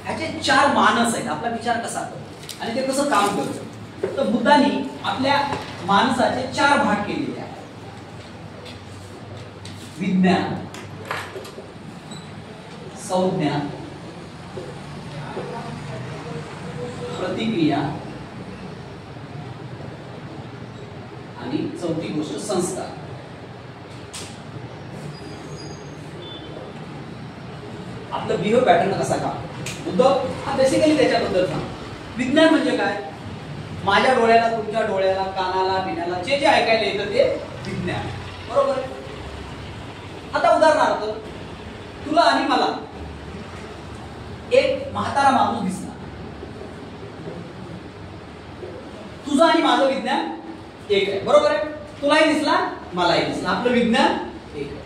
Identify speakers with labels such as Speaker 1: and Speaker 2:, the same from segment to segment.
Speaker 1: ह्याचे 4 मानस आहेत. आपला विचार कसा करतो आणि ते कसं काम करतं. तर बुद्धांनी आपल्या मानसाचे 4 भाग केलेले आहेत. विज्ञान, संज्ञा, प्रतिक्रिया आणि चौथी गोष्ट संस्कार. आपलं बिहेव पॅटर्न कसा का बुद्ध हा बेसिकली त्याच्याबद्दल सांग. विज्ञान म्हणजे काय? माझ्या डोळ्याला, तुमच्या डोळ्याला, कानाला, पिण्याला जे जे ऐकायला येतं ते विज्ञान. बरोबर आहे. आता उदाहरणार्थ तुला आणि मला एक म्हातारा माणूस दिसला. तुझं आणि माझं विज्ञान एक आहे. बरोबर आहे. तुलाही दिसला, मलाही दिसला. आपलं विज्ञान एक आहे.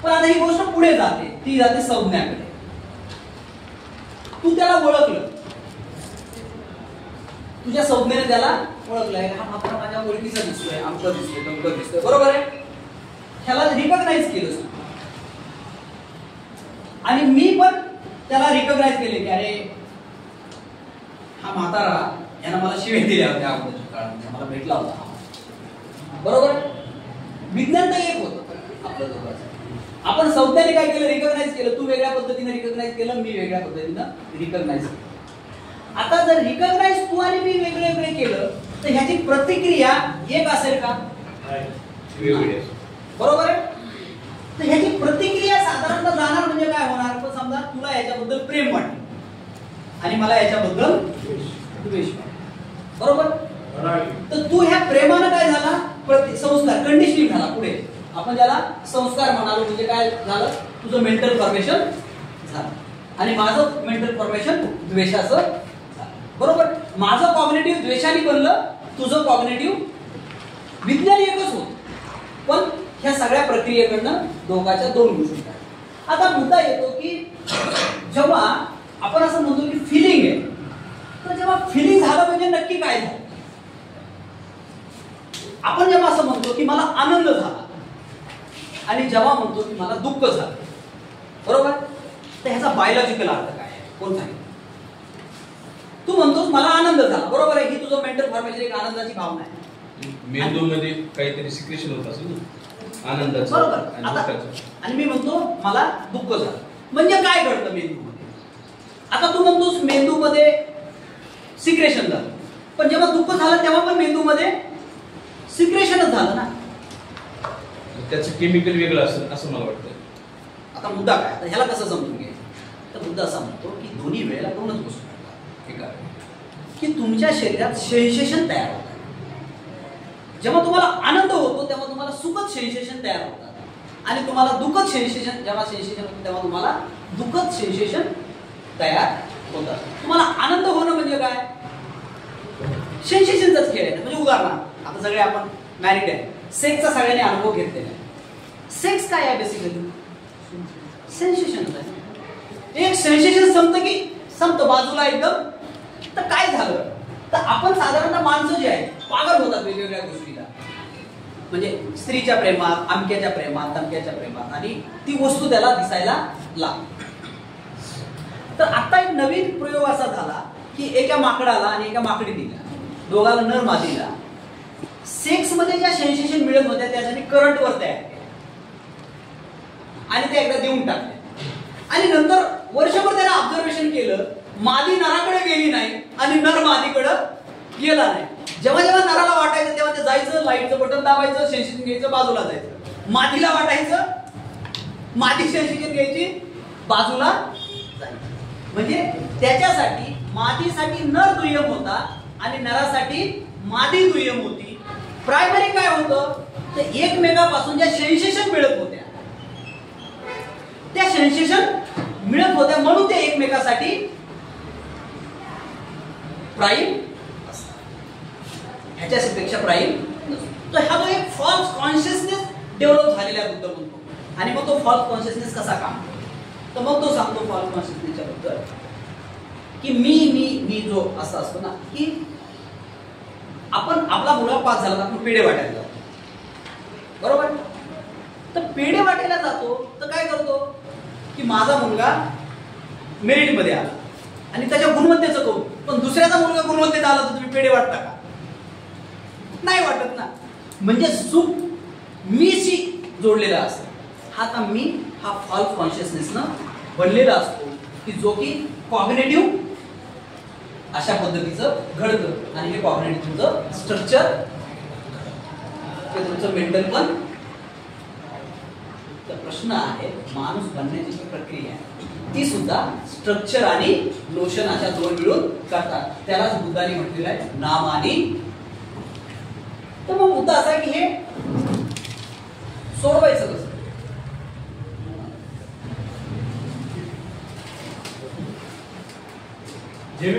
Speaker 1: पण आता ही गोष्ट पुढे जाते, ती जाते संज्ञाकडे. तू त्याला ओळखलं, तुझ्या संज्ञेने त्याला ओळखलंय. हा म्हातारा माझ्या ओळखीचा दिसतोय, आमचं दिसतोय, तमकं दिसतोय. बरोबर आहे. ह्याला रिकॉग्नाइज केलं आणि मी पण त्याला रिकॉग्नाइज केले की अरे हा म्हातारा यानं मला शिव्या दिल्या होत्या अगोदरच्या काळात, मला भेटला होता. बरोबर. विज्ञान तर एक होतं आपलं दोघांचं. आपण संज्ञाने काय केलं? रिकॉग्नाइज केलं. तू वेगळ्या पद्धतीने रिकॉग्नाइज केलं, मी वेगळ्या पद्धतीनं रिकॉग्नाइज केलं. आता जर रिकॉग्नाइज तू आणि मी वेगळे वेगळे केलं तर ह्याची प्रतिक्रिया एक असेल का? बरोबर आहे. तर ह्याची प्रतिक्रिया साधारणतः जाणार म्हणजे काय होणार? पण समजा तुला याच्याबद्दल प्रेम वाटलं आणि मला याच्याबद्दल द्वेष वाटला. बरोबर. तर तू ह्या प्रेमानं काय झाला? संस्कार, कंडिशनिंग झाला. पुढे आपण ज्याला संस्कार म्हणालो. म्हणजे काय झालं? तुझं मेंटल फॉर्मेशन झालं आणि माझं मेंटल फॉर्मेशन द्वेषाचं झालं. बरोबर. माझं कॉग्निटिव्ह द्वेषाने बनलं, तुझं कॉग्निटिव्ह विज्ञान एकच होत. पण ह्या सगळ्या प्रक्रियेकडनं दोघांच्या 2 गोष्टी. आता मुद्दा येतो की जेव्हा आपण असं म्हणतो की फिलिंग आहे, तर जेव्हा फिलिंग झालं म्हणजे नक्की काय झालं? आपण जेव्हा असं म्हणतो की मला आनंद झाला आणि जेव्हा म्हणतो की मला दुःख झालं, बरोबर, तर ह्याचा बायोलॉजिकल अर्थ काय आहे? कोण सांगितलं? तू म्हणतोस मला आनंद झाला, बरोबर आहे. ही तुझं मेंटल फॉर्मेशन एक आनंदाची भावना आहे.
Speaker 2: मेंदूमध्ये काहीतरी सिक्रेशन होत असेल आनंदाचं,
Speaker 1: बरोबर. आणि मी म्हणतो मला दुःख झालं म्हणजे काय घडतं मेंदूमध्ये? आता तू म्हणतोस मेंदूमध्ये सिक्रेशन झालं, पण जेव्हा दुःख झालं तेव्हा पण मेंदूमध्ये सिक्रेशनच झालं ना.
Speaker 2: त्याचं केमिकल वेगळं असेल असं मला वाटतं.
Speaker 1: आता मुद्दा काय? आता ह्याला कसं समजून घ्यायचं? तर मुद्दा असा म्हणतो की दोन्ही वेळेला 2च गोष्टी घडतात. एका की तुमच्या शरीरात सेन्सेशन तयार होतात. जेव्हा तुम्हाला आनंद होतो तेव्हा तुम्हाला सुखद सेन्सेशन तयार होतात आणि तुम्हाला दुःखद सेन्सेशन, जेव्हा सेन्सेशन होतं तेव्हा तुम्हाला दुःखद सेन्सेशन तयार होतात. तुम्हाला आनंद होणं म्हणजे काय? सेन्सेशनचाच खेळ आहे. म्हणजे उदाहरणार्थ आता सगळे आपण मॅरिड आहे, सेक्सचा सगळ्यांनी अनुभव घेतलेला आहे. सेक्स काय आहे? बेसिकली सेन्सेशन आहे. एक सेन्सेशन संपतं बाजूला एकदम. तर काय झालं? तर आपण साधारणतः माणसं जे आहेत पागल होतात वेगवेगळ्या गोष्टीला. म्हणजे स्त्रीच्या प्रेमात, अमक्याच्या प्रेमात, तमक्याच्या प्रेमात, आणि ती वस्तू त्याला दिसायला लागते. तर आता एक नवीन प्रयोग असा झाला की एका माकडाला आणि एका माकडीला, दोघाला नर मादीला सेक्स मध्ये ज्या सेन्सेशन मिळत होत्या त्यासाठी करंट वर तयार केले आणि ते एकदा देऊन टाकले. आणि नंतर वर्षभर त्याला ऑब्झर्वेशन केलं, मादी नराकडे गेली नाही आणि नर मादीकडे गेला नाही. जेव्हा जेव्हा नराला वाटायचं तेव्हा ते जायचं, लाईटचं बटन दाबायचं, सेन्सेशन घ्यायचं, बाजूला जायचं. मादीला वाटायचं, मादी सेन्सेशन घ्यायची, बाजूला जायचं. म्हणजे त्याच्यासाठी मादीसाठी नर दुय्यम होता आणि नरासाठी मादी दुय्यम होती. प्रायमरी काय होतं? तर एकमेकापासून ज्या सेन्सेशन मिळत होत्या त्या सेन्सेशन मिळत होत्या म्हणून ते एकमेकासाठी प्राईम असतात. ह्याच्यापेक्षा प्राईम नसतो. तर हा जो एक फॉल्स कॉन्शियसनेस डेव्हलप झालेला बुद्ध म्हणतो. आणि मग तो फॉल्स कॉन्शियसनेस कसा काम करतो? तर मग तो सांगतो फॉल्स कॉन्शियसनेसच्या बद्दल की मी जो असा असतो ना की आपण आपला मुलगा पास झाला तर आपण पेढे वाटायला जातो, बरोबर. तर पेढे वाटायला जातो तर काय करतो की माझा मुलगा मेरिट मध्ये आला आणि त्याच्या गुणवत्तेचं कौतुक. पण दुसऱ्याचा मुलगा गुणवत्तेचा आला तर तुम्ही पेढे वाटता का? नाही वाटत ना. म्हणजे सुख मीशी जोडलेला असतो. हा मी हा फॉल्स कॉन्शियसनेसनं बनलेला असतो की जो की कॉग्निटिव्ह अशा पद्धतीचं घडतं. आणि हे कॉग्निटिव्ह तुमचं स्ट्रक्चर, हे तुमचं मेंटल पण. तर प्रश्न आहे माणूस बनण्याची जी प्रक्रिया आहे ती सुद्धा स्ट्रक्चर आणि लोशन अशा दोन मिळून करतात. त्यालाच बुद्धाने म्हटलेलं आहे नाम आणि. तर मग मुद्दा असा आहे की हे सोडवायचं कसं? हे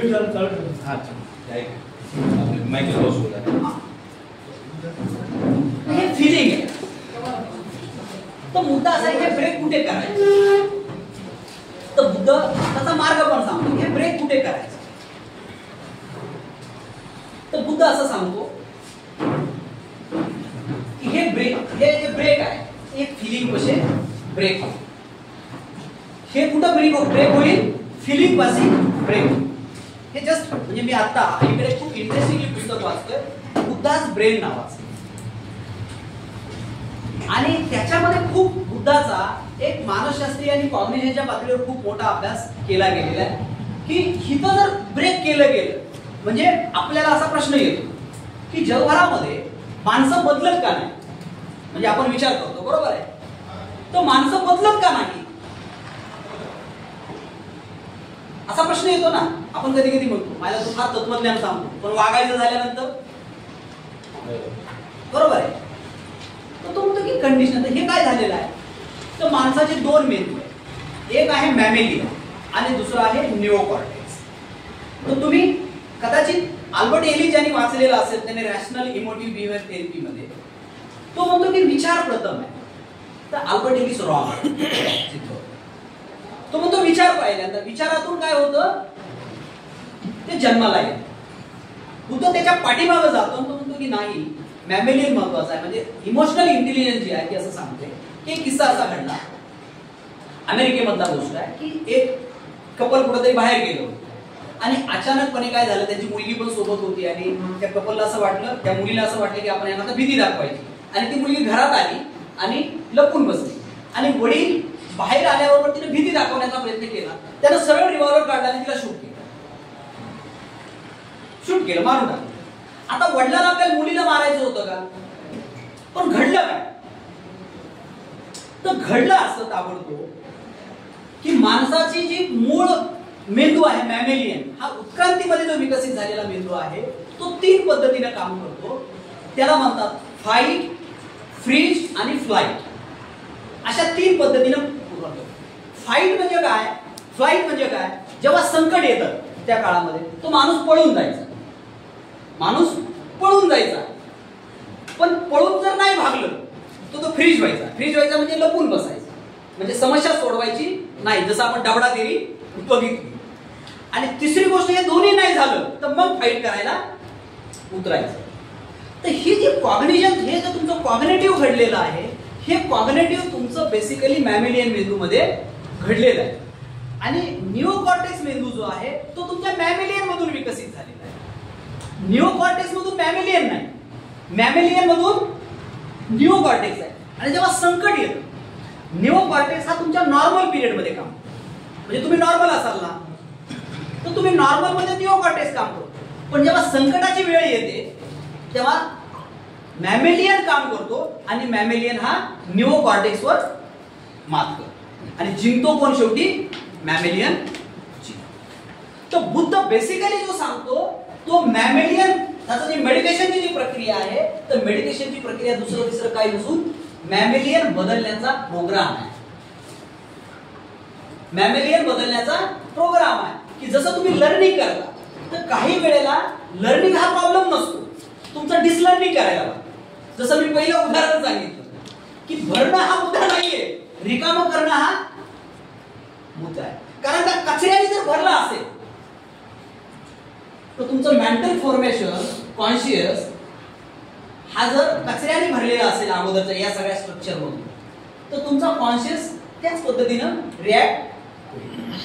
Speaker 1: फिलिंग आहे. तर मुद्दा असा आहे हे ब्रेक कुठे करायचं? तर बुद्ध त्याचा मार्ग पण सांगतो. हे ब्रेक कुठे करायचं? तर बुद्ध असं सांगतो की हे ब्रेक, हे जे ब्रेक आहे एक फिलिंग कसे ब्रेक होईल. हे कुठं ब्रेक होईल? फिलिंग पाशी ब्रेक होईल. हे जस्ट म्हणजे मी आता इकडे खूप इंटरेस्टिंगली पुस्तक वाचतोय बुद्धाच ब्रेन नावाचं. आणि त्याच्यामध्ये खूप बुद्धाचा एक मानसशास्त्रीय आणि कॉग्निशनच्या पातळीवर खूप मोठा अभ्यास केला गेलेला आहे की हिथं जर ब्रेक केलं गेलं म्हणजे आपल्याला असा प्रश्न येतो की जगभरामध्ये माणसं बदलत का नाही? म्हणजे आपण विचार करतो बरोबर आहे, तर माणसं बदलत का नाही असा प्रश्न येतो ना. आपण कधी कधी म्हणतो मला तू फार तत्वज्ञान सांगतो, पण वागायचं झाल्यानंतर बरोबर आहे. तर तो म्हणतो की कंडिशन. हे काय झालेलं आहे तर माणसाचे दोन मेंदू आहेत. एक आहे मॅमेलियन आणि दुसरा आहे निओकॉर्टेक्स. तर तुम्ही कदाचित अल्बर्ट एलिस यांनी वाचलेला असेल, त्याने रॅशनल इमोटिव्ह बिहेवियर थेरपी मध्ये तो म्हणतो की विचार प्रथम आहे. तर अल्बर्ट एलिस रॉंग आहे. तो म्हणतो विचार पहिल्यांदा. विचारातून काय होतं ते जन्माला येतं. बुद्ध त्याच्या पाठीमागे जातो. तो म्हणतो की नाही मॅमेलियन महत्वाचा आहे. म्हणजे इमोशनल इंटेलिजन्स जी आहे ती असं सांगते की एक किस्सा असा घडला अमेरिकेमधला गोष्ट आहे की एक कपल कुठेतरी बाहेर गेलो आणि अचानकपणे काय झालं, त्याची मुलगी पण सोबत होती आणि त्या कपलला असं वाटलं, त्या मुलीला असं वाटलं की आपण यांना भीती दाखवायची. आणि ती मुलगी घरात आली आणि लपून बसली आणि वडील बाहेर आल्याबरोबर तिने भीती दाखवण्याचा प्रयत्न केला. त्यानं सरळ रिव्हॉल्वर काढला आणि तिला शूट केलं, मारून टाकलं. आता वडिलांना आपल्या मुलीला मारायचं होतं का? पण घडलं काय? तर घडलं असं ताबडतोब की माणसाची जी मूळ मेंदू आहे मॅमेलियन, हा उत्क्रांतीमध्ये जो विकसित झालेला मेंदू आहे तो तीन पद्धतीने काम करतो. त्याला म्हणतात फाईट, फ्रीज आणि फ्लाइट. अशा तीन पद्धतीने करतो. फाईट म्हणजे काय, फ्लाइट म्हणजे काय, जेव्हा संकट येतं त्या काळामध्ये तो माणूस पळून जायचा. पण पळून जर नाही भागलं तो फ्रीज व्हायचा. फ्रीज व्हायचा म्हणजे लपून बसायचा, म्हणजे समस्या सोडवायची नाही, जसं आपण डबडा देवी बघितली. आणि तिसरी गोष्ट हे दोन्ही नाही झालं तर मग फाईट करायला उतरायचं. तर ही जी कॉग्निशन, हे जे तुमचं कॉग्नेटिव्ह घडलेलं आहे, हे कॉग्नेटिव्ह तुमचं बेसिकली मॅमेलियन मेंदूमध्ये घडलेलं आहे. आणि निओकॉर्टेक्स मेंदू जो आहे तो तुमच्या मॅमेलियन मधून विकसित झालेला आहे. निओकॉर्टेक्स मधून मॅमेलियन नाही, मॅमेलियन मधून निओकॉर्टेक्स आहे. आणि जेव्हा संकट येतं, निओकॉर्टेक्स हा तुमच्या नॉर्मल पिरियड मध्ये काम, म्हणजे तुम्ही नॉर्मल असाल ना तर तुम्ही नॉर्मल मध्ये निओकॉर्टेक्स काम करतो. पण जेव्हा संकटाची वेळ येते तेव्हा मॅमेलियन काम करतो आणि मॅमेलियन हा निओकॉर्टेक्सवर मात करतो आणि जिंकतो कोण शेवटी? मॅमेलियन. तर बुद्ध बेसिकली जो सांगतो तो मॅमेलियन, त्याचं जे मेडिटेशनची जी प्रक्रिया आहे तर मेडिटेशनची प्रक्रिया दुसरं तिसरं काही नसून मॅमेलियन बदलण्याचा प्रोग्राम आहे. मॅमेलियन बदलण्याचा प्रोग्राम आहे की जसं तुम्ही लर्निंग करता तर काही वेळेला लर्निंग हा प्रॉब्लेम नसतो, तुमचं डिसलर्निंग करायला लागतं. जसं मी पहिलं उदाहरण सांगितलं की भरणं हा मुद्दा नाहीये, रिकामं करणं हा मुद्दा आहे. कारण त्या कचऱ्याने जर भरला असेल तर तुमचं मेंटल फॉर्मेशन, कॉन्शियस हा जर कचऱ्याने भरलेला असेल अगोदरच्या या सगळ्या स्ट्रक्चर मधून तर तुमचा कॉन्शियस त्याच पद्धतीनं रिॲक्ट होईल.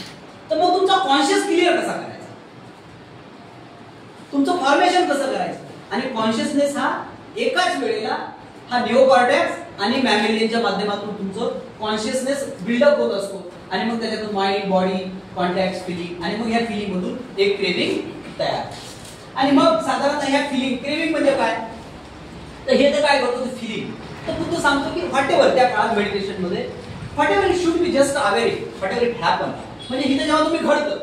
Speaker 1: तर मग तुमचा कॉन्शियस क्लिअर कसा करायचा, तुमचं फॉर्मेशन कसं करायचं. आणि कॉन्शियसनेस हा एकाच वेळेला हा निओकॉर्टेक्स आणि मॅमेलियनच्या माध्यमातून तुमचं कॉन्शियसनेस बिल्डअप होत असतो. आणि मग त्याच्यातून माइंड, बॉडी, कॉन्टॅक्ट, फिलिंग, आणि मग ह्या फिलिंग मधून एक क्रेविंग तयार. आणि मग साधारणतः ह्या फिलिंग, क्रेविंग म्हणजे काय, तर हे तर काय करतो, फिलिंग. तर बुद्ध सांगतो की व्हॉट एव्हर त्या काळात मेडिटेशन मध्ये what ever it should be just aware, what ever it happen. म्हणजे इथं जेव्हा तुम्ही घडतं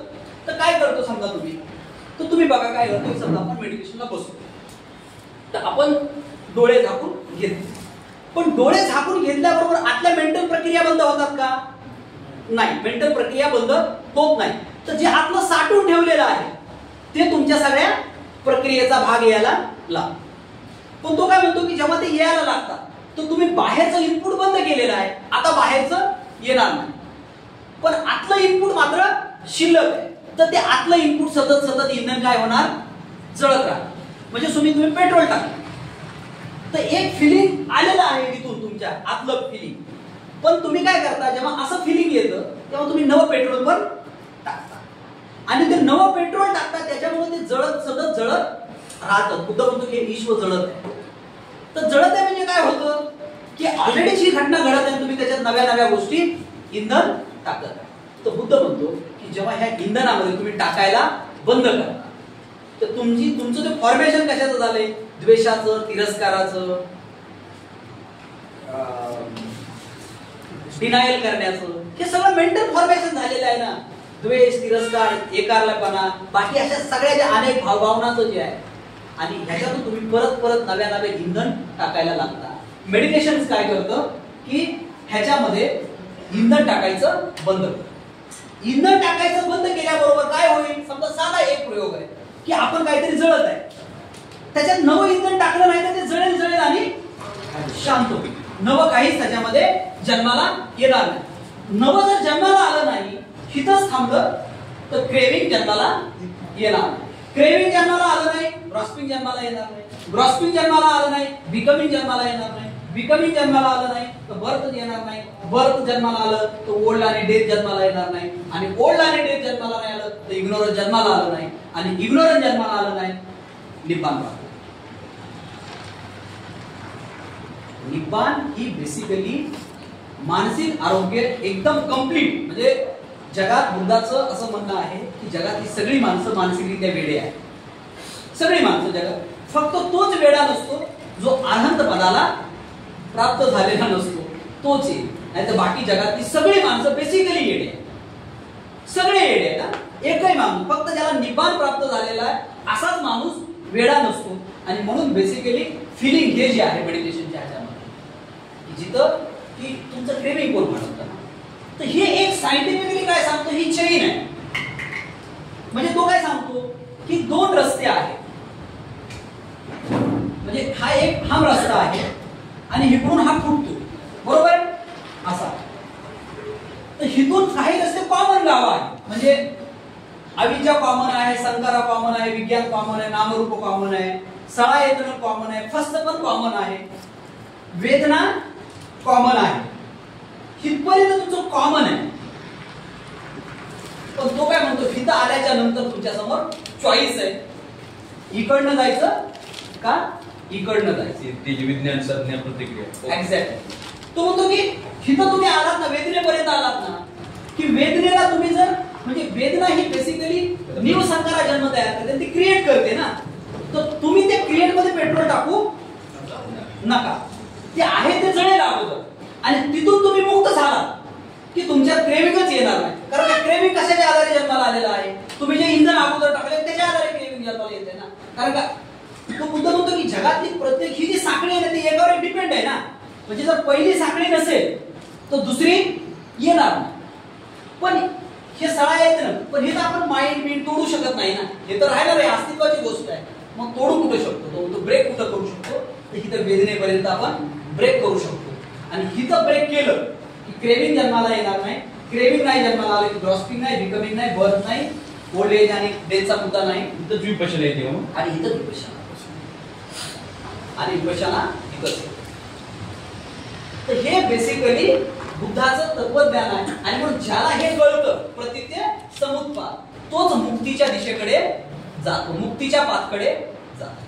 Speaker 1: तर काय करतो समजा तुम्ही, तर तुम्ही बघा काय करतो. समजा आपण मेडिटेशनला बसतो, तर आपण डोळे झाकून घेतो. पण डोळे झाकून घेतल्याबरोबर आतल्या मेंटल प्रक्रिया बंद होतात का, नाही, मेंटल प्रक्रिया बंद होत नाही. तर जे आतलं साठवून ठेवलेलं आहे ते तुमच्या सगळ्या प्रक्रियेचा भाग यायला लागतो. पण तो काय म्हणतो की जेव्हा ते यायला लागतात तर तुम्ही बाहेरचं इनपुट बंद केलेलं आहे, आता बाहेरचं येणार नाही. पण आतलं इनपुट मात्र शिल्लक आहे. तर ते आतलं इनपुट सतत सतत इंधन काय होणार, जळत राहणार. म्हणजे तुम्ही पेट्रोल टाकलं तर एक फिलिंग आलेलं आहे तिथून तुमच्या आतलं फिलिंग. पण तुम्ही काय करता, जेव्हा असं फिलिंग येतं तेव्हा तुम्ही नवं पेट्रोल पण टाकता. आणि ते नवं पेट्रोल टाकता त्याच्यामुळे ते जळत सतत जळत राहतं. बुद्ध म्हणतो की ईश्वर जळत आहे. तर जळत आहे म्हणजे काय होतं की ऑलरेडी जी घटना घडत आहे, तुम्ही त्याच्यात नव्या नव्या गोष्टी इंधन टाकत आहे. तर बुद्ध म्हणतो की जेव्हा ह्या इंधनामध्ये तुम्ही टाकायला बंद करा तर तुमचं ते फॉर्मेशन कशाचं झालंय, द्वेषाचं, तिरस्काराचं, डिनायल करण्याचं, हे सगळं मेंटल फॉर्मेशन झालेलं आहे ना. द्वेष, तिरस्कार, एकारलापणा, बाकी अशा सगळ्या ज्या अनेक भावनाचं जे आहे, आणि ह्याच्यातून तुम्ही परत परत नव्या नव्या इंधन टाकायला लागता. मेडिटेशन काय करतं की ह्याच्यामध्ये इंधन टाकायचं बंद करतं. इंधन टाकायचं बंद केल्याबरोबर काय होईल, समजा साधा एक प्रयोग आहे की आपण काहीतरी जळत आहे, त्याच्यात नवं इंधन टाकलं नाही तर ते जळेल जळेल आणि शांत होईल. नवं काहीच त्याच्यामध्ये जन्माला येणार नाही. नवं जर जन्माला आलं नाही, हिथंच थांबलं तर क्रेविंग जन्माला येणार. क्रेविंग जन्माला आलं नाही, ग्रॉस्पिंग जन्माला येणार नाही. ग्रॉस्पिंग जन्माला आलं नाही, बिकमिंग जन्माला येणार नाही. बिकमिंग जन्माला आलं नाही तर बर्थ येणार नाही. बर्थ जन्माला आलं तर ओल्ड आणि डेथ जन्माला येणार नाही. आणि ओल्ड आणि डेथ जन्माला नाही आलं तर इग्नोरन्स जन्माला आलं नाही. आणि इग्नोरन्स जन्माला आलं नाही, निब्बाण प्राप्त. निब्बाण ही बेसिकली मानसिक आरोग्य एकदम कंप्लीट. म्हणजे जगात बुद्धाचं असं म्हणणं आहे की जगातली सगळी माणसं मानसिकरित्या वेडे आहेत. सगळी माणसं जगात, फक्त तोच वेडा नसतो जो अनंत पदाला प्राप्त झालेला नसतो, तोच आहे. नाही तर बाकी जगातली सगळी माणसं बेसिकली येडे आहेत. सगळे येडे आहेत ना. एकही माणूस, फक्त ज्याला निब्बाण प्राप्त झालेला आहे असाच माणूस वेडा नसतो. आणि म्हणून बेसिकली फिलिंग हे जे आहे मेडिटेशनच्या ह्याच्यामध्ये, जिथं की तुमचं क्रेविंग कोण म्हणतं, तर हे एक सायंटिफिकली काय सांगतो, ही चेन आहे. म्हणजे तो काय सांगतो की दोन रस्ते आहेत. म्हणजे हा एक हम रस्ता आहे आणि इकडून हा फुटतो, बरोबर असा. तर हिथून काही रस्ते कॉमन गाव आहे. म्हणजे अविद्या कॉमन आहे, संकारा कॉमन आहे, विज्ञान कॉमन आहे, नामरूप कॉमन आहे, सळायतन कॉमन आहे, फस्त पण कॉमन आहे, वेदना कॉमन आहे. हितपर्यंत तुमचं कॉमन आहे. पण तो काय म्हणतो, हिथं आल्याच्या नंतर तुमच्या समोर चॉईस आहे, इकडनं जायचं का इकडनं जायचं.
Speaker 2: त्याची विज्ञान संज्ञा प्रतिक्रिया.
Speaker 1: एक्झॅक्ट. तो म्हणतो की हिथं तुम्ही आलात ना, वेदनेपर्यंत आलात ना, की वेदनेला तुम्ही जर, म्हणजे वेदना ही बेसिकली निवसंकारा जन्म तयार करते, ती क्रिएट करते ना. तर तुम्ही त्या क्रिएट मध्ये पेट्रोल टाकू नका. ते आहे ते जळेल अगोदर, आणि तिथून तुम्ही मुक्त झाला की तुमच्यात क्रेविंगच येणार नाही. कारण क्रेविंग कशाच्या आधारे जन्माला आलेला आहे, तुम्ही जे इंधन अगोदर टाकले त्याच्या आधारे क्रेविंग जन्माला येते ना. कारण का तो बुद्ध म्हणतो की जगातली प्रत्येक ही जी साखळी आहे ती एकावर डिपेंड आहे ना. म्हणजे जर पहिली साखळी नसेल तर दुसरी येणार नाही. पण हे सळा येते ना, पण हे तर आपण माइंड बिंड तोडू शकत नाही ना. हे तर राहिणार आहे, अस्तित्वाची गोष्ट आहे. मग तोडू कुठे शकतो, तो ब्रेक कुठं करू शकतो, तर हिथं वेदनेपर्यंत आपण ब्रेक करू शकतो. आणि हिथं ब्रेक केलं की क्रेविंग जन्माला येणार नाही. क्रेविंग नाही जन्माला आले की ग्रॉस्पिंग नाही, बिकमिंग नाही, बर्थ नाही, ओल्ड एज आणि डेथचा मुद्दा नाही.
Speaker 2: इथं विपश्यना येते मग,
Speaker 1: आणि इथं विपश्यना, आणि विपश्यना इथंच. तर हे बेसिकली बुद्धाचं तत्वज्ञान आहे. आणि म्हणून ज्याला हे कळतं प्रतिज्ञ समुत्पाद, तोच मुक्तीच्या दिशेकडे जातो, मुक्तीच्या पाथकडे जातो.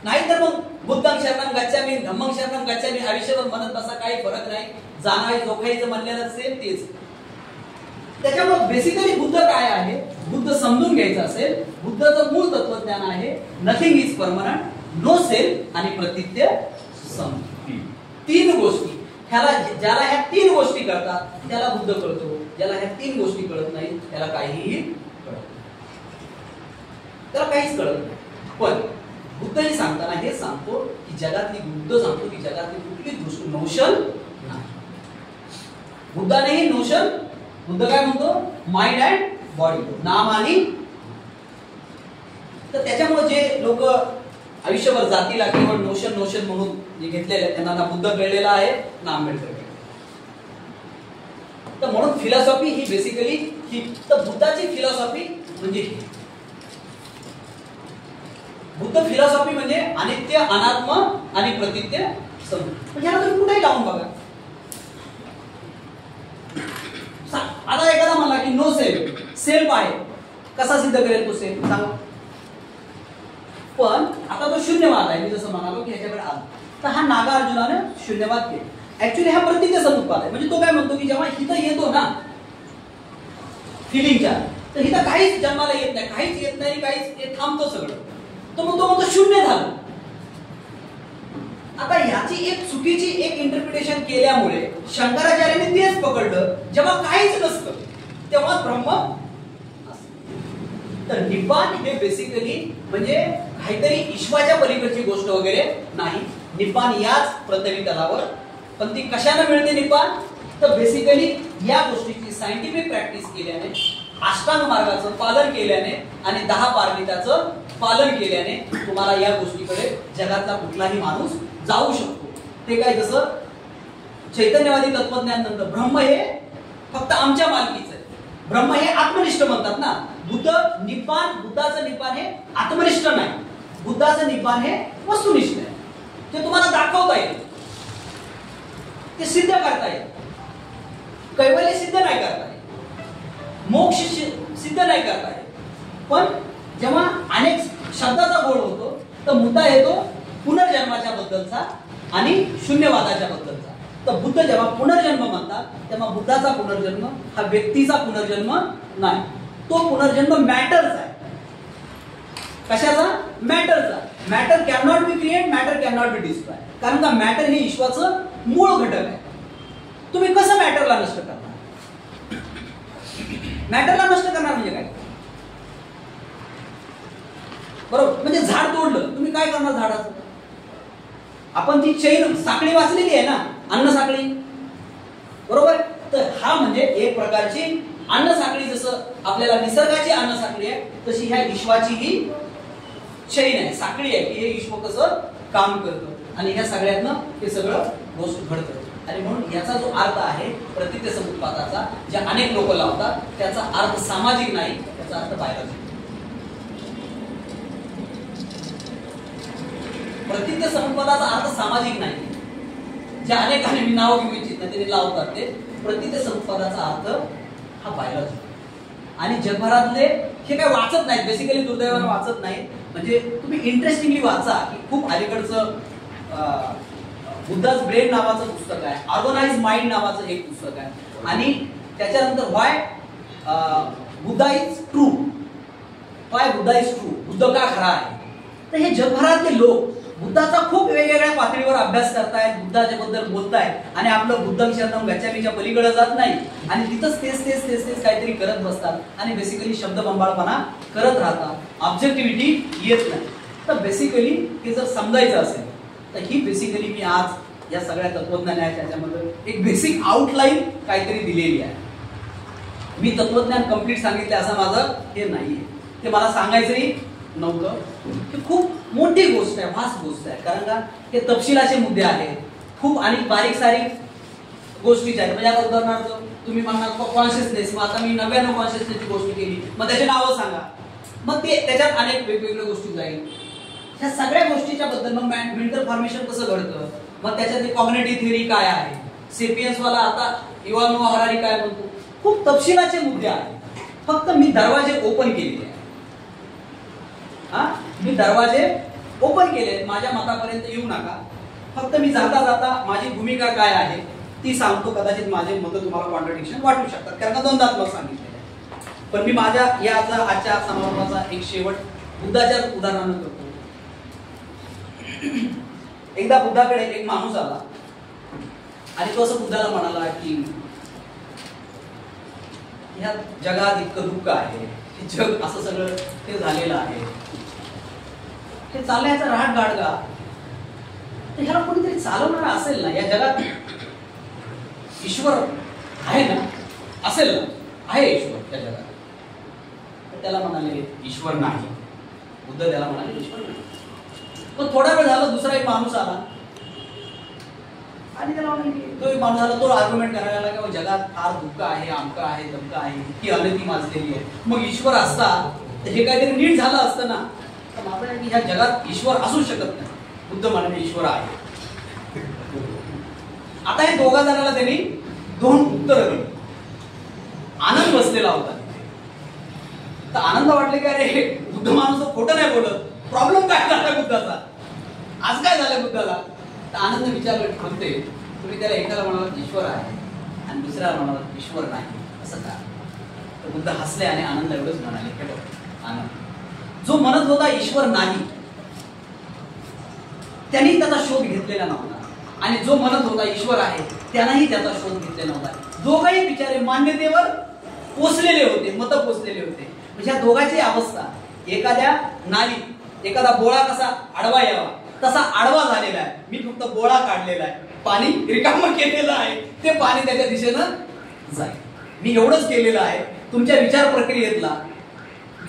Speaker 1: नाहीतर मग बुद्धं शरणं गच्छामि, धम्मं शरणं गच्छामि आयुष्यभर म्हणत बसा, काही फरक नाही. जाणाय जोखायचं म्हणलेलं सेम तेच. त्याच्यामुळे बेसिकली बुद्ध काय आहे, बुद्ध समजून घ्यायचं असेल, बुद्धाचं मूळ तत्वज्ञान आहे nothing is permanent, no self आणि प्रतित्य संपत्ती. तीन गोष्टी. ज्याला ह्या तीन गोष्टी कळतात त्याला बुद्ध कळतो, ज्याला ह्या तीन गोष्टी कळत नाही त्याला काहीही कळत नाही, त्याला काहीच कळत नाही. पण बुद्धही सांगताना हे सांगतो की जगातली, बुद्ध सांगतो की जगातली कुठलीच गोष्ट नोशन नाही. बुद्धानेही नोशन, बुद्ध काय म्हणतो, माइंड अँड बॉडी, नाम आणि. तर त्याच्यामुळे जे लोक आयुष्यभर जातीला केवळ नोशन नोशन म्हणून जे घेतलेले त्यांना ना बुद्ध कळलेला आहे ना आंबेडकर कळलेला. तर म्हणून फिलॉसॉफी ही बेसिकली ही, तर बुद्धाची फिलॉसॉफी म्हणजे बुद्ध फिलॉसॉफी म्हणजे अनित्य, अनात्म आणि प्रतित्य समजून. याला तुम्ही कुठेही लावून बघा. आता एखादा म्हणला की नो सेल्फ, सेल्फ आहे, कसा सिद्ध करेल तो सेल्फ सांगा. पण आता तो शून्यवाद आहे, मी जसं म्हणालो की ह्याच्याकडे आला. तर हा नागार्जुनाने शून्यवाद केला. ऍक्च्युली हा प्रतित्य समुत्पाद आहे. म्हणजे तो काय म्हणतो की जेव्हा हिथं येतो ना फिलिंगच्या, तर हिथं काहीच जन्माला येत नाही, काहीच येत नाही, काहीच ते थांबतो सगळं. तो म्हणतो शून्य झालं. आता ह्याची एक चुकीची एक इंटरप्रिटेशन केल्यामुळे शंकराचार्यांनी तेच पकडलं, जेव्हा काहीच नसतं तेव्हा ब्रह्म. तर निब्बाण हे बेसिकली म्हणजे काहीतरी ईश्वराच्या पलीकडची गोष्ट वगैरे नाही. निब्बाण याच पृथ्वी तलावर. पण ती कशाने मिळते निब्बाण, तर बेसिकली या गोष्टीची सायंटिफिक प्रॅक्टिस केल्याने, अष्टांग मार्गाचं पालन केल्याने आणि 10 पारमिताचं पालन केल्याने तुम्हाला या गोष्टीकडे जगातला कुठलाही माणूस जाऊ शकतो. ते काय, जसं चैतन्यवादी तत्वज्ञान नंतर ब्रह्म हे फक्त आमच्या मालकीचं आहे, ब्रह्म हे आत्मनिष्ठ म्हणतात ना. बुद्ध निब्बाण, बुद्धाचं निब्बाण हे आत्मनिष्ठ नाही, बुद्धाचं निब्बाण हे वस्तुनिष्ठ आहे. ते तुम्हाला दाखवता येईल, ते सिद्ध करता येईल. कैवल्य सिद्ध नाही करता येईल, मोक्ष सिद्ध नाही करता येईल. पण जेव्हा अनेक शब्दाचा गोळ होतो तर मुद्दा येतो पुनर्जन्माच्या बद्दलचा आणि शून्यवादाच्या बद्दलचा. तर बुद्ध जेव्हा पुनर्जन्म म्हणतात तेव्हा बुद्धाचा पुनर्जन्म हा व्यक्तीचा पुनर्जन्म नाही, तो पुनर्जन्म मॅटरचा आहे. कशाचा, मॅटरचा. Matter can not be create, matter can not be destroy. कारण का मॅटर हे ईश्वराचं मूळ घटक आहे. तुम्ही कसं मॅटरला नष्ट करणार, मॅटरला नष्ट करणार म्हणजे काय, बरोबर. म्हणजे झाड तोडलं, तुम्ही काय करणार झाडाचं. आपण ती चैन साखळी वाचलेली आहे ना, अन्न साखळी, बरोबर. तर हा म्हणजे एक प्रकारची अन्न साखळी. जसं आपल्याला निसर्गाची अन्न साखळी आहे तशी ह्या ईश्वाची ही चैन आहे, साखळी आहे की हे ईश्वर कसं काम करतं आणि ह्या सगळ्यांना हे सगळं गोष्ट घडतं. आणि म्हणून याचा जो अर्थ आहे प्रतित्य समुत्पादाचा, जे अनेक लोक लावतात, त्याचा अर्थ सामाजिक नाही, त्याचा अर्थ बायोलॉजिक. प्रतित्य समुत्पादाचा अर्थ सामाजिक नाही. जे अनेकांनी मी नाव घेऊ इच्छित नाही ते लावतात, ते प्रतित्य समुत्पादाचा अर्थ हा बायोलॉजी. आणि जगभरातले हे काय वाचत नाहीत, बेसिकली दुर्दैवाने वाचत नाहीत. म्हणजे तुम्ही इंटरेस्टिंगली वाचा की खूप अलीकडचं बुद्धाज ब्रेन नावाचं पुस्तक आहे, ऑर्गनाइज माइंड नावाचं एक पुस्तक आहे. आणि त्याच्यानंतर why Buddha is true, why Buddha is true, Buddha का खरा आहे. तर हे जगभरातले लोक बुद्धाचा खूप वेगवेगळ्या पातळीवर अभ्यास करतायत, बुद्धाच्या बद्दल बोलतायत आणि आपलं बुद्धं शरणं गच्छामीच्या पलीकडे जात नाही आणि तिथंच तेच तेच तेच तेच काहीतरी करत बसतात आणि बेसिकली शब्दबंबाळपणा करत राहतात, ऑब्जेक्टिव्हिटी येत नाही. तर बेसिकली हे जर समजायचं असेल तर ही बेसिकली मी आज या सगळ्या तत्वज्ञानाच्या त्याच्यामध्ये एक बेसिक आउटलाईन काहीतरी दिलेली आहे. मी तत्वज्ञान कंप्लीट सांगितले असं माझं हे नाहीये, ते मला सांगायचंही नव्हतं. ही खूप मोठी गोष्ट आहे, वास्ट गोष्ट आहे. कारण का हे तपशिलाचे मुद्दे आहेत खूप आणि बारीक सारीक गोष्टीचे आहेत. म्हणजे आता उदाहरणार्थ तुम्ही म्हणणार कॉन्शियसनेस, मग आता मी 99 कॉन्शियसनेसची गोष्ट केली, मग त्याचे नावं सांगा, मग ते त्याच्यात अनेक वेगवेगळ्या गोष्टी जाईल. ह्या सगळ्या गोष्टीच्या बद्दल मग मेंटल फॉर्मेशन कसं घडतं, मग त्याच्यातली कॉग्निटिव्ह थिअरी काय आहे, सेपियन्स वाला आता इव्हॉल्व हरारी काय म्हणतो, खूप तपशिलाचे मुद्दे आहेत. फक्त मी दरवाजे ओपन केलेले आहे. मी दरवाजे ओपन केले, माझ्या मतापर्यंत येऊ नका. फक्त मी जाता जाता माझी भूमिका काय आहे ती सांगतो. कदाचित माझे मत तुम्हाला कॉन्ट्रडिक्शन वाटू शकतात, कारण दोनदाच मग सांगितलेलं आहे. पण मी माझ्या याचा आजच्या समारोपाचा एक शेवट बुद्धाच्याच उदाहरणानं करतो. एकदा बुद्धाकडे एक माणूस आला आणि तो असं बुद्धाला म्हणाला की ह्या जगात इतकं दुःख आहे, हे जग असं सगळं ते झालेलं आहे, हे चालण्याचा राहट गाडगा, तर ह्याला कोणीतरी चालवणार असेल ना. या जगात ईश्वर आहे ना, असेल ना, आहे ईश्वर त्या जगात. तर त्याला म्हणाले ईश्वर नाही. बुद्ध त्याला म्हणाले ईश्वर नाही. पण थोडा वेळ झाला दुसरा एक माणूस आला आणि त्याला तो एक माणूस आला, तो आर्ग्युमेंट करायला लागला की जगात फार दुःख आहे, आमका आहे, दमका आहे, इतकी अनती माजलेली आहे, मग ईश्वर असता तर हे काहीतरी नीट झालं असतं ना. तर माझं आहे की ह्या जगात ईश्वर असू शकत नाही. बुद्ध म्हणाले ईश्वर आहे. आता हे दोघा जणांना त्यांनी दोन उत्तर दिली. आनंद बसलेला होता. तर आनंद वाटले की अरे बुद्ध माणूस खोटं नाही बोलत, प्रॉब्लेम काय झाला बुद्धाचा, आज काय झालं बुद्धाला. तर आनंद विचारलं म्हणते तुम्ही त्याला एकाला म्हणाला ईश्वर आहे आणि दुसऱ्याला म्हणाला ईश्वर नाही, असं का. तर बुद्ध हसले आणि आनंद एवढंच म्हणाले हे बघ आनंद, जो म्हणत होता ईश्वर नाही त्यांनी त्याचा शोध घेतलेला नव्हता, आणि जो म्हणत होता ईश्वर आहे त्यानेही त्याचा शोध घेतलेला नव्हता. दोघंही बिचारे मान्यतेवर पोचलेले होते, मत पोचलेले होते. म्हणजे या दोघांची अवस्था, एखाद्या नाली, एखादा बोळा कसा आडवा यावा तसा आडवा झालेला आहे. मी फक्त बोळा काढलेला आहे, पाणी रिकामं केलेलं आहे, ते पाणी त्याच्या दिशेनं जाईल. मी एवढंच केलेलं आहे. तुमच्या विचार प्रक्रियेतला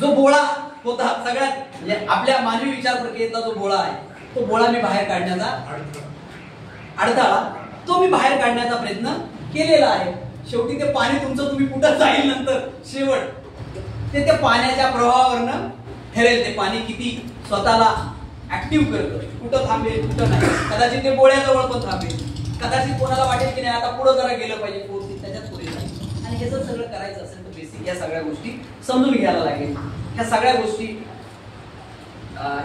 Speaker 1: जो बोळा होता, सगळ्यात म्हणजे आपल्या मानवी विचार प्रक्रियेतला जो बोळा आहे, तो बोळा मी बाहेर काढण्याचा अडथळा, तो मी बाहेर काढण्याचा प्रयत्न केलेला आहे. शेवटी ते पाणी तुमचं तुम्ही कुठं जाईल नंतर शेवट ते त्या पाण्याच्या प्रवाहावरनं ठरेल. ते पाणी किती स्वतःला ऍक्टिव्ह करतं, कुठं थांबेल कुठं नाही. कदाचित ते बोळ्याजवळ पण थांबेल, कदाचित कोणाला वाटेल की नाही आता पुढं जरा गेलं पाहिजे, पोहोचेल त्याच्यात पुढे जाईल. आणि हे जर सगळं करायचं असेल तर बेसिक या सगळ्या गोष्टी समजून घ्यायला लागेल. ह्या सगळ्या गोष्टी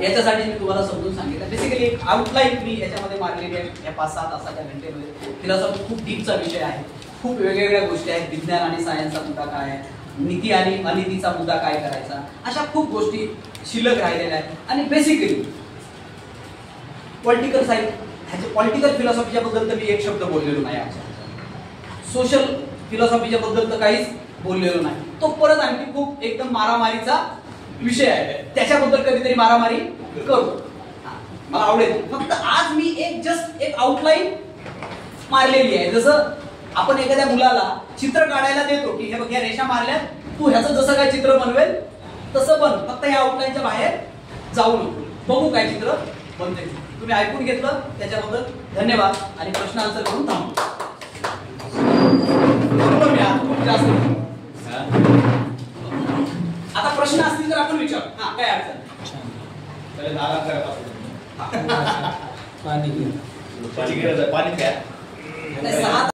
Speaker 1: याच्यासाठी मी तुम्हाला समजून सांगितलं. बेसिकली एक आउटलाईन मी याच्यामध्ये मारलेली आहे या 5-6 तासाच्या घंटेमध्ये. फिलॉसॉफी खूप डीपचा विषय आहे, खूप वेगवेगळ्या गोष्टी आहेत. विज्ञान आणि सायन्सचा मुद्दा काय आहे, नीती आणि अनितीचा मुद्दा काय करायचा, अशा खूप गोष्टी शिल्लक राहिलेल्या आहेत. आणि बेसिकली पॉलिटिकल सायन्स, ह्याचे पॉलिटिकल फिलॉसॉफीच्या बद्दल तर मी एक शब्द बोललेलो नाही. सोशल फिलॉसॉफीच्या बद्दल तर काहीच बोललेलो नाही. तो परत आणखी खूप एकदम मारामारीचा विषय आहे, त्याच्याबद्दल कधीतरी मारामारी करू, मला आवडेल. फक्त आज मी एक आउटलाईन मारलेली आहे. जसं आपण एखाद्या मुलाला चित्र काढायला देतो की हे बघ या रेषा मारल्या, तू ह्याचं जसं काय चित्र बनवेल तसं बन, फक्त या आउटलाईनच्या बाहेर जाऊ नको, बघू काय चित्र बनते. तुम्ही ऐकून घेतलं त्याच्याबद्दल धन्यवाद. आणि प्रश्न आन्सर करून थांबतो. खूप जास्त आता प्रश्न असतील तर आपण विचारू. हा काय अडचण
Speaker 2: पाणी
Speaker 1: पाणी